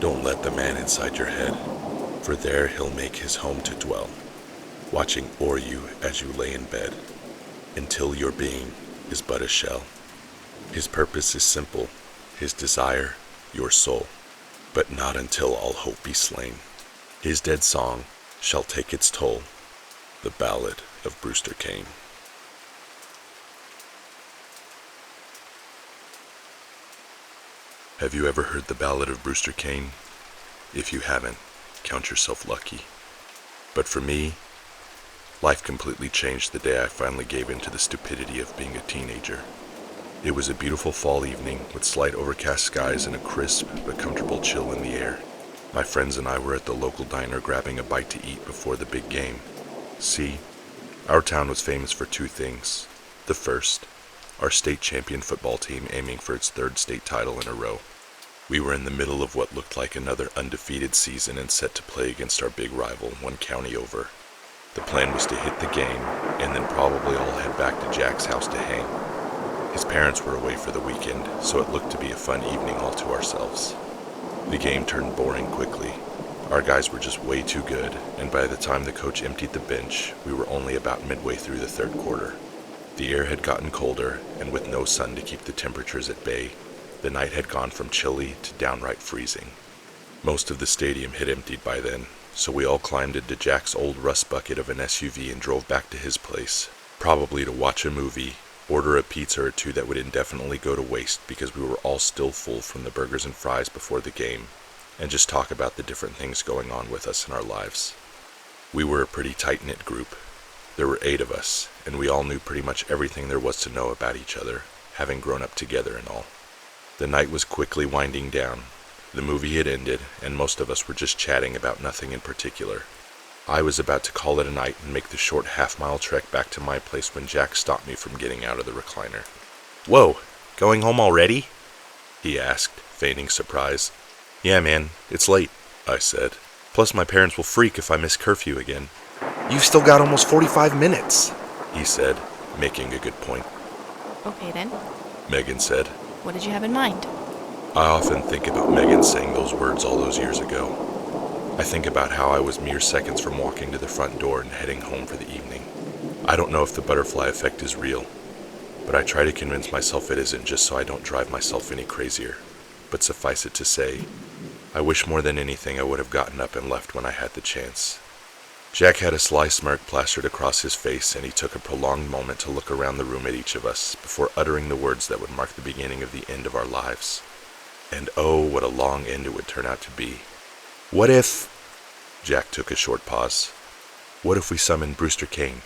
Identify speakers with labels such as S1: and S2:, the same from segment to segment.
S1: Don't let the man inside your head, for there he'll make his home to dwell, watching o'er you as you lay in bed, until your being is but a shell. His purpose is simple, his desire, your soul, but not until all hope be slain. His dead song shall take its toll, the Ballad of Brewster Cane. Have you ever heard the Ballad of Brewster Cane? If you haven't, count yourself lucky. But for me, life completely changed the day I finally gave in to the stupidity of being a teenager. It was a beautiful fall evening with slight overcast skies and a crisp but comfortable chill in the air. My friends and I were at the local diner grabbing a bite to eat before the big game. See, our town was famous for two things. The first, our state champion football team aiming for its third state title in a row. We were in the middle of what looked like another undefeated season and set to play against our big rival, one county over. The plan was to hit the game and then probably all head back to Jack's house to hang. His parents were away for the weekend, so it looked to be a fun evening all to ourselves. The game turned boring quickly. Our guys were just way too good, and by the time the coach emptied the bench, we were only about midway through the third quarter. The air had gotten colder, and with no sun to keep the temperatures at bay, the night had gone from chilly to downright freezing. Most of the stadium had emptied by then, so we all climbed into Jack's old rust bucket of an SUV and drove back to his place, probably to watch a movie, order a pizza or two that would indefinitely go to waste because we were all still full from the burgers and fries before the game, and just talk about the different things going on with us in our lives. We were a pretty tight-knit group. There were 8 of us, and we all knew pretty much everything there was to know about each other, having grown up together and all. The night was quickly winding down. The movie had ended, and most of us were just chatting about nothing in particular. I was about to call it a night and make the short half-mile trek back to my place when Jack stopped me from getting out of the recliner.
S2: "Whoa, going home already?"
S1: he asked, feigning surprise.
S2: "Yeah, man, it's late,"
S1: I said.
S2: "Plus my parents will freak if I miss curfew again." "You've still got almost 45 minutes,
S1: he said, making a good point.
S3: Okay then,
S1: Megan said.
S3: what did you have in mind?
S1: I often think about Megan saying those words all those years ago. I think about how I was mere seconds from walking to the front door and heading home for the evening. I don't know if the butterfly effect is real, but I try to convince myself it isn't just so I don't drive myself any crazier. But suffice it to say, I wish more than anything I would have gotten up and left when I had the chance. Jack had a sly smirk plastered across his face, and he took a prolonged moment to look around the room at each of us before uttering the words that would mark the beginning of the end of our lives. And oh, what a long end it would turn out to be.
S2: "What if—"
S1: Jack took a short pause. What if we summoned Brewster Cane?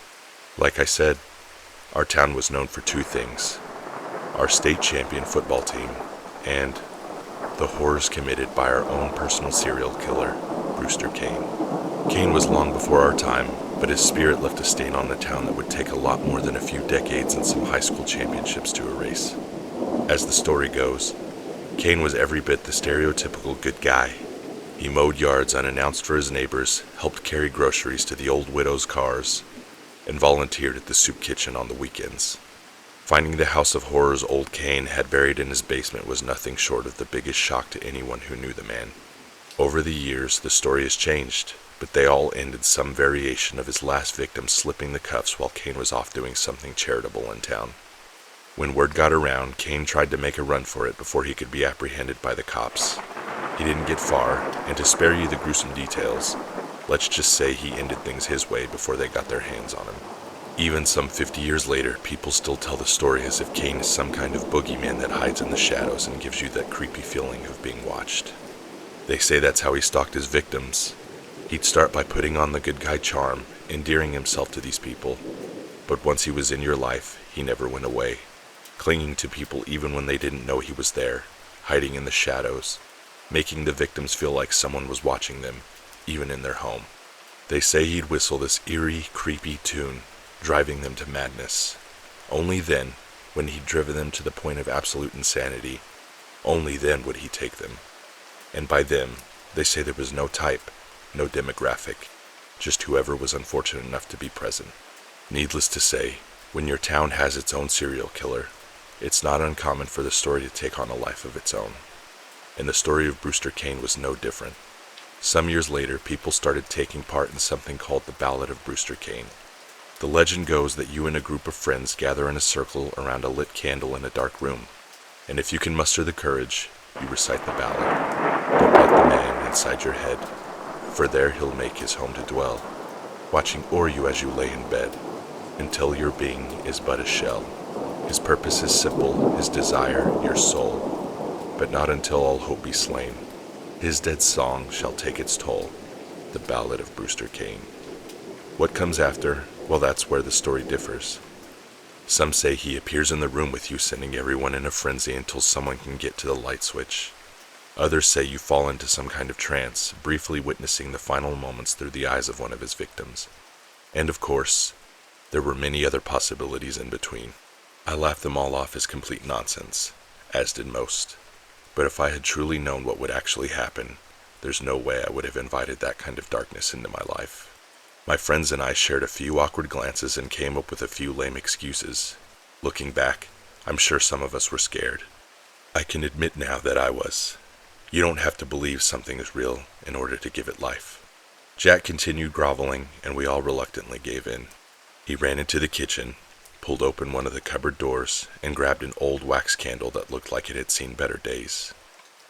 S1: Like I said, our town was known for two things. Our state champion football team, and the horrors committed by our own personal serial killer, Brewster Cane. Cane was long before our time, but his spirit left a stain on the town that would take a lot more than a few decades and some high school championships to erase. As the story goes, Cane was every bit the stereotypical good guy. He mowed yards unannounced for his neighbors, helped carry groceries to the old widow's cars, and volunteered at the soup kitchen on the weekends. Finding the house of horrors old Cane had buried in his basement was nothing short of the biggest shock to anyone who knew the man. Over the years, the story has changed, but they all ended some variation of his last victim slipping the cuffs while Cane was off doing something charitable in town. When word got around, Cane tried to make a run for it before he could be apprehended by the cops. He didn't get far, and to spare you the gruesome details, let's just say he ended things his way before they got their hands on him. Even some 50 years later, people still tell the story as if Cane is some kind of boogeyman that hides in the shadows and gives you that creepy feeling of being watched. They say that's how he stalked his victims. He'd start by putting on the good guy charm, endearing himself to these people. But once he was in your life, he never went away, clinging to people even when they didn't know he was there, hiding in the shadows, making the victims feel like someone was watching them, even in their home. They say he'd whistle this eerie, creepy tune, driving them to madness. Only then, when he'd driven them to the point of absolute insanity, only then would he take them. And by them, they say there was no type, no demographic, just whoever was unfortunate enough to be present. Needless to say, when your town has its own serial killer, it's not uncommon for the story to take on a life of its own. and the story of Brewster Cane was no different. Some years later, people started taking part in something called the Ballad of Brewster Cane. The legend goes that you and a group of friends gather in a circle around a lit candle in a dark room, and if you can muster the courage, you recite the ballad. Don't let the man inside your head, for there he'll make his home to dwell, watching o'er you as you lay in bed, until your being is but a shell. His purpose is simple, his desire your soul, but not until all hope be slain. His dead song shall take its toll, the Ballad of Brewster Cane. What comes after? Well, that's where the story differs. Some say he appears in the room with you, sending everyone in a frenzy until someone can get to the light switch. Others say you fall into some kind of trance, briefly witnessing the final moments through the eyes of one of his victims. And of course, there were many other possibilities in between. I laughed them all off as complete nonsense, as did most. But if I had truly known what would actually happen, there's no way I would have invited that kind of darkness into my life. My friends and I shared a few awkward glances and came up with a few lame excuses. Looking back, I'm sure some of us were scared. I can admit now that I was. You don't have to believe something is real in order to give it life. Jack continued groveling, and we all reluctantly gave in. He ran into the kitchen, pulled open one of the cupboard doors, and grabbed an old wax candle that looked like it had seen better days.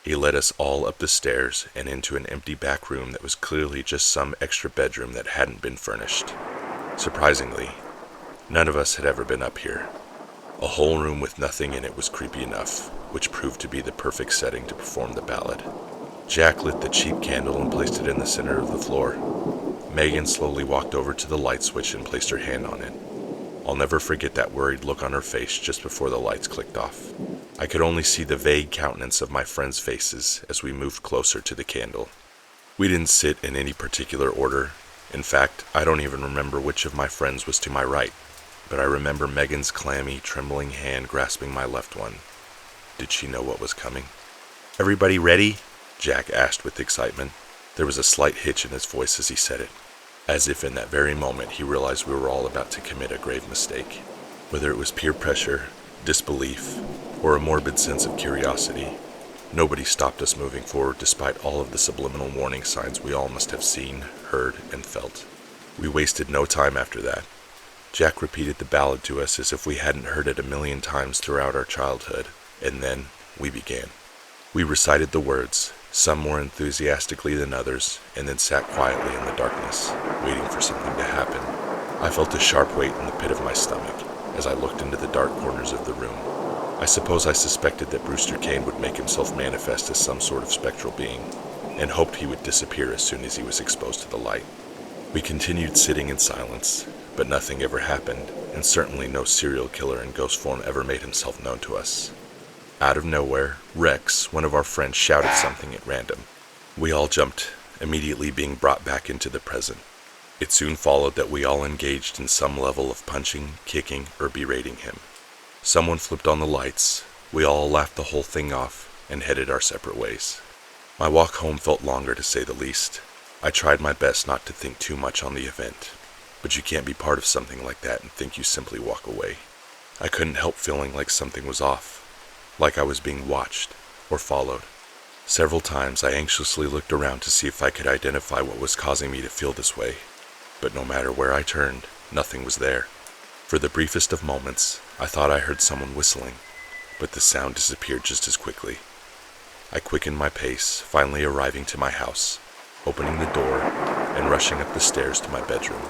S1: He led us all up the stairs and into an empty back room that was clearly just some extra bedroom that hadn't been furnished. Surprisingly, none of us had ever been up here. A whole room with nothing in it was creepy enough, which proved to be the perfect setting to perform the ballad. Jack lit the cheap candle and placed it in the center of the floor. Megan slowly walked over to the light switch and placed her hand on it. I'll never forget that worried look on her face just before the lights clicked off. I could only see the vague countenance of my friends' faces as we moved closer to the candle. We didn't sit in any particular order. In fact, I don't even remember which of my friends was to my right, but I remember Megan's clammy, trembling hand grasping my left one. Did she know what was coming? "Everybody ready?" Jack asked with excitement. There was a slight hitch in his voice as he said it, as if in that very moment he realized we were all about to commit a grave mistake. Whether it was peer pressure, disbelief, or a morbid sense of curiosity, nobody stopped us moving forward despite all of the subliminal warning signs we all must have seen, heard, and felt. We wasted no time after that. Jack repeated the ballad to us as if we hadn't heard it a million times throughout our childhood, and then we began. We recited the words, some more enthusiastically than others, and then sat quietly in the darkness, waiting for something to happen. I felt a sharp weight in the pit of my stomach as I looked into the dark corners of the room. I suppose I suspected that Brewster Cane would make himself manifest as some sort of spectral being, and hoped he would disappear as soon as he was exposed to the light. We continued sitting in silence, but nothing ever happened, and certainly no serial killer in ghost form ever made himself known to us. Out of nowhere, Rex, one of our friends, shouted something at random. We all jumped, immediately being brought back into the present. It soon followed that we all engaged in some level of punching, kicking, or berating him. Someone flipped on the lights, we all laughed the whole thing off, and headed our separate ways. My walk home felt longer to say the least. I tried my best not to think too much on the event, but you can't be part of something like that and think you simply walk away. I couldn't help feeling like something was off, like I was being watched or followed. Several times I anxiously looked around to see if I could identify what was causing me to feel this way, but no matter where I turned, nothing was there. For the briefest of moments, I thought I heard someone whistling, but the sound disappeared just as quickly. I quickened my pace, finally arriving to my house, opening the door, and rushing up the stairs to my bedroom.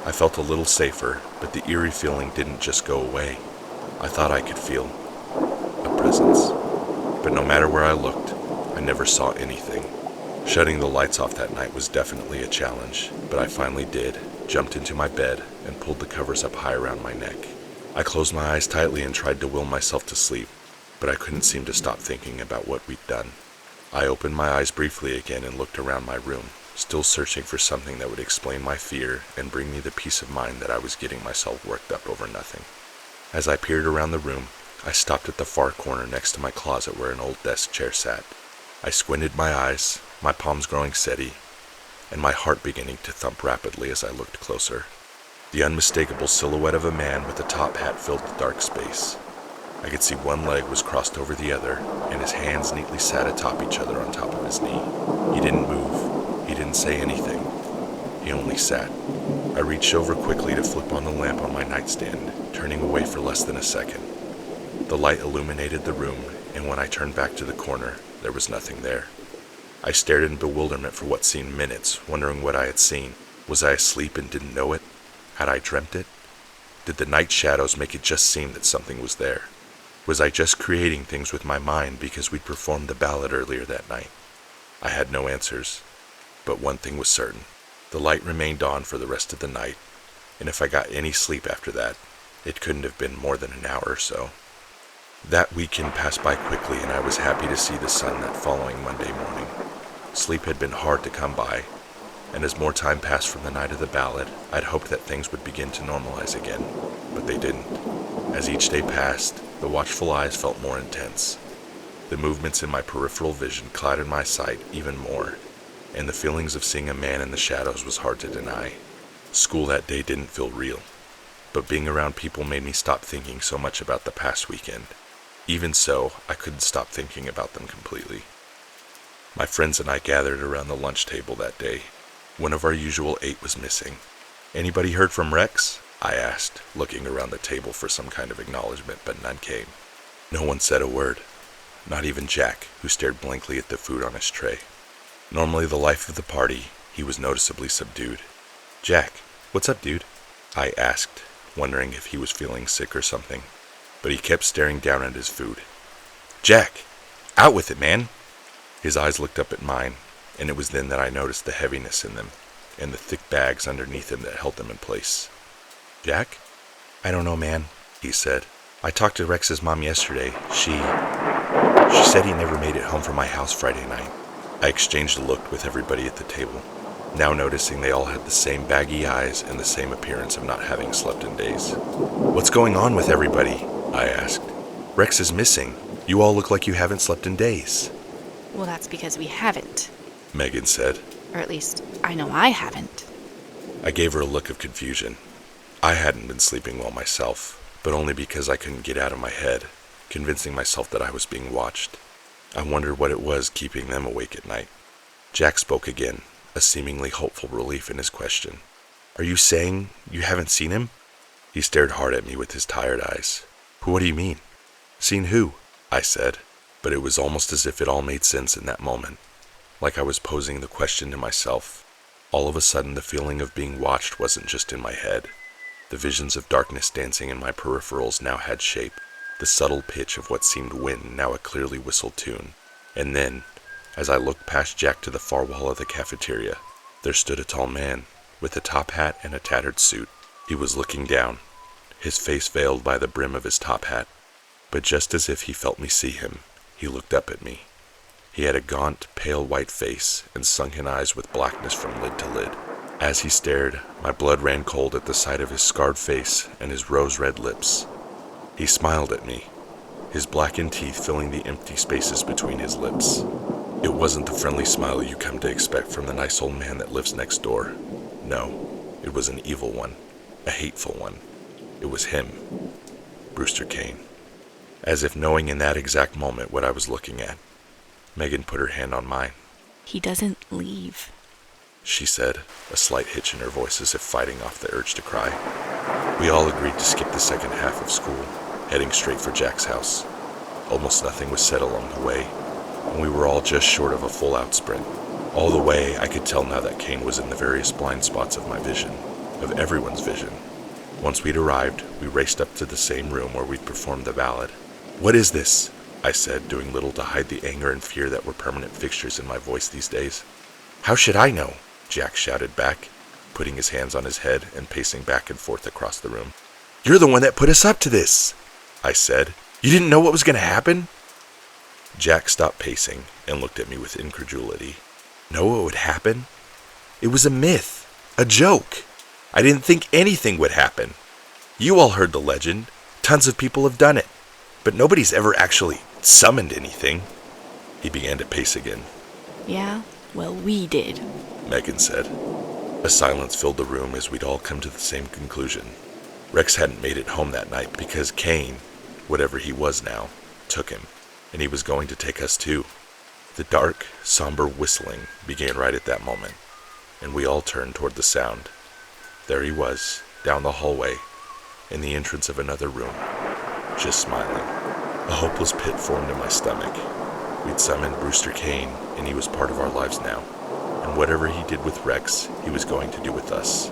S1: I felt a little safer, but the eerie feeling didn't just go away. I thought I could feel a presence. But no matter where I looked, I never saw anything. Shutting the lights off that night was definitely a challenge, but I finally did, jumped into my bed, and pulled the covers up high around my neck. I closed my eyes tightly and tried to will myself to sleep, but I couldn't seem to stop thinking about what we'd done. I opened my eyes briefly again and looked around my room, still searching for something that would explain my fear and bring me the peace of mind that I was getting myself worked up over nothing. As I peered around the room, I stopped at the far corner next to my closet where an old desk chair sat. I squinted my eyes, my palms growing steady, and my heart beginning to thump rapidly as I looked closer. The unmistakable silhouette of a man with a top hat filled the dark space. I could see one leg was crossed over the other, and his hands neatly sat atop each other on top of his knee. He didn't move. He didn't say anything. He only sat. I reached over quickly to flip on the lamp on my nightstand, turning away for less than a second. The light illuminated the room, and when I turned back to the corner, there was nothing there. I stared in bewilderment for what seemed minutes, wondering what I had seen. Was I asleep and didn't know it? Had I dreamt it? Did the night shadows make it just seem that something was there? Was I just creating things with my mind because we'd performed the ballad earlier that night? I had no answers, but one thing was certain. The light remained on for the rest of the night, and if I got any sleep after that, it couldn't have been more than an hour or so. That weekend passed by quickly, and I was happy to see the sun that following Monday morning. Sleep had been hard to come by, and as more time passed from the night of the ballad, I'd hoped that things would begin to normalize again, but they didn't. As each day passed, the watchful eyes felt more intense. The movements in my peripheral vision clouded my sight even more, and the feelings of seeing a man in the shadows was hard to deny. School that day didn't feel real, but being around people made me stop thinking so much about the past weekend. Even so, I couldn't stop thinking about them completely. My friends and I gathered around the lunch table that day. One of our usual 8 was missing. "Anybody heard from Rex?" I asked, looking around the table for some kind of acknowledgement, but none came. No one said a word, not even Jack, who stared blankly at the food on his tray. Normally the life of the party, he was noticeably subdued. "Jack, what's up, dude?" I asked, wondering if he was feeling sick or something, but he kept staring down at his food. "Jack, out with it, man!" His eyes looked up at mine, and it was then that I noticed the heaviness in them, and the thick bags underneath him that held them in place. "Jack?" "I don't know, man," he said. "I talked to Rex's mom yesterday. She said he never made it home from my house Friday night." I exchanged a look with everybody at the table, now noticing they all had the same baggy eyes and the same appearance of not having slept in days. "What's going on with everybody?" I asked. "Rex is missing. You all look like you haven't slept in days."
S3: Well, that's because we haven't.
S1: Megan said.
S3: Or at least, I know I haven't.
S1: I gave her a look of confusion. I hadn't been sleeping well myself, but only because I couldn't get out of my head, convincing myself that I was being watched. I wondered what it was keeping them awake at night. Jack spoke again, a seemingly hopeful relief in his question. "Are you saying you haven't seen him?" He stared hard at me with his tired eyes. "What do you mean?" "Seen who?" I said, but it was almost as if it all made sense in that moment, like I was posing the question to myself. All of a sudden, the feeling of being watched wasn't just in my head. The visions of darkness dancing in my peripherals now had shape, the subtle pitch of what seemed wind now a clearly whistled tune. And then, as I looked past Jack to the far wall of the cafeteria, there stood a tall man, with a top hat and a tattered suit. He was looking down, his face veiled by the brim of his top hat. But just as if he felt me see him, he looked up at me. He had a gaunt, pale white face and sunken eyes with blackness from lid to lid. As he stared, my blood ran cold at the sight of his scarred face and his rose-red lips. He smiled at me, his blackened teeth filling the empty spaces between his lips. It wasn't the friendly smile you come to expect from the nice old man that lives next door. No, it was an evil one, a hateful one. It was him, Brewster Cane. As if knowing in that exact moment what I was looking at, Megan put her hand on mine.
S3: He doesn't leave.
S1: She said, a slight hitch in her voice as if fighting off the urge to cry. We all agreed to skip the second half of school, heading straight for Jack's house. Almost nothing was said along the way, and we were all just short of a full-out sprint. All the way, I could tell now that Cane was in the various blind spots of my vision, of everyone's vision. Once we'd arrived, we raced up to the same room where we'd performed the ballad. "What is this?" I said, doing little to hide the anger and fear that were permanent fixtures in my voice these days. "How should I know?" Jack shouted back, putting his hands on his head and pacing back and forth across the room. "You're the one that put us up to this," I said. "You didn't know what was going to happen?" Jack stopped pacing and looked at me with incredulity. "Know what would happen? It was a myth, a joke. I didn't think anything would happen. You all heard the legend. Tons of people have done it, but nobody's ever actually summoned anything." He began to pace again.
S3: Yeah, well, we did,
S1: Megan said. A silence filled the room as we'd all come to the same conclusion. Rex hadn't made it home that night because Cane, whatever he was now, took him, and he was going to take us too. The dark, somber whistling began right at that moment, and we all turned toward the sound. There he was, down the hallway, in the entrance of another room, just smiling. A hopeless pit formed in my stomach. We'd summoned Brewster Cane, and he was part of our lives now, and whatever he did with Rex, he was going to do with us.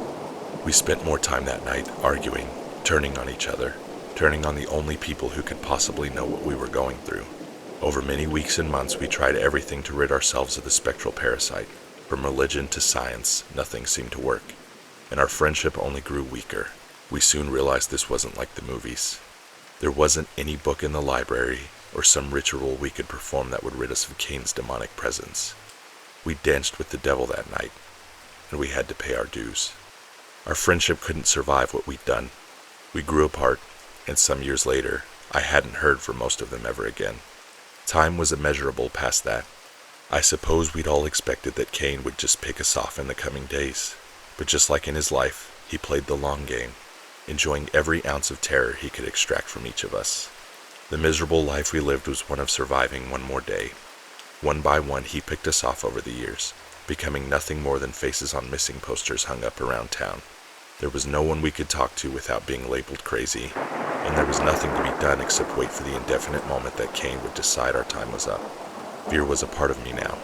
S1: We spent more time that night arguing, turning on each other, turning on the only people who could possibly know what we were going through. Over many weeks and months, we tried everything to rid ourselves of the spectral parasite. From religion to science, nothing seemed to work, and our friendship only grew weaker. We soon realized this wasn't like the movies. There wasn't any book in the library or some ritual we could perform that would rid us of Cain's demonic presence. We danced with the devil that night, and we had to pay our dues. Our friendship couldn't survive what we'd done. We grew apart, and some years later, I hadn't heard from most of them ever again. Time was immeasurable past that. I suppose we'd all expected that Cain would just pick us off in the coming days, but just like in his life, he played the long game, enjoying every ounce of terror he could extract from each of us. The miserable life we lived was one of surviving one more day. One by one, he picked us off over the years, becoming nothing more than faces on missing posters hung up around town. There was no one we could talk to without being labeled crazy, and there was nothing to be done except wait for the indefinite moment that Cain would decide our time was up. Fear was a part of me now.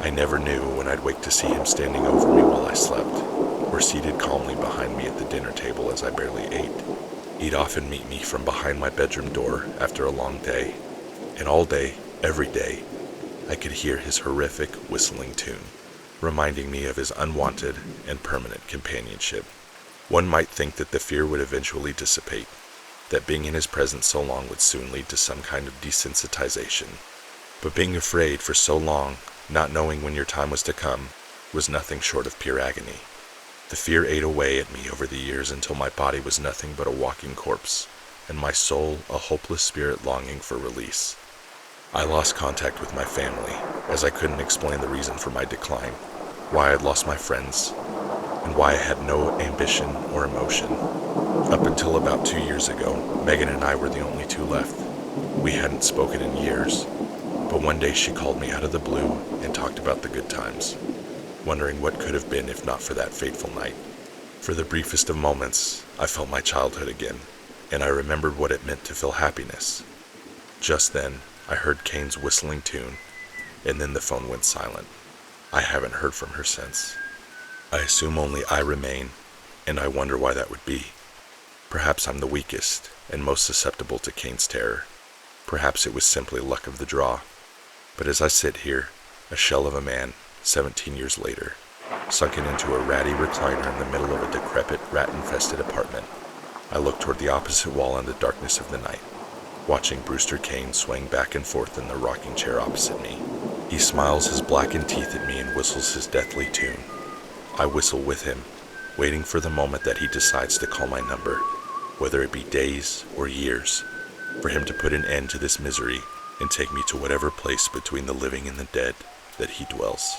S1: I never knew when I'd wake to see him standing over me while I slept, or seated calmly behind me at the dinner table as I barely ate. He'd often meet me from behind my bedroom door after a long day, and all day, every day, I could hear his horrific whistling tune, reminding me of his unwanted and permanent companionship. One might think that the fear would eventually dissipate, that being in his presence so long would soon lead to some kind of desensitization. But being afraid for so long, not knowing when your time was to come, was nothing short of pure agony. The fear ate away at me over the years until my body was nothing but a walking corpse, and my soul a hopeless spirit longing for release. I lost contact with my family, as I couldn't explain the reason for my decline, why I'd lost my friends, and why I had no ambition or emotion. Up until about 2 years ago, Megan and I were the only two left. We hadn't spoken in years, but one day she called me out of the blue and talked about the good times, wondering what could have been if not for that fateful night. For the briefest of moments, I felt my childhood again, and I remembered what it meant to feel happiness. Just then, I heard Cain's whistling tune, and then the phone went silent. I haven't heard from her since. I assume only I remain, and I wonder why that would be. Perhaps I'm the weakest and most susceptible to Cain's terror. Perhaps it was simply luck of the draw. But as I sit here, a shell of a man, 17 years later, sunken into a ratty recliner in the middle of a decrepit, rat-infested apartment, I look toward the opposite wall in the darkness of the night, watching Brewster Cane swaying back and forth in the rocking chair opposite me. He smiles his blackened teeth at me and whistles his deathly tune. I whistle with him, waiting for the moment that he decides to call my number, whether it be days or years, for him to put an end to this misery and take me to whatever place between the living and the dead that he dwells.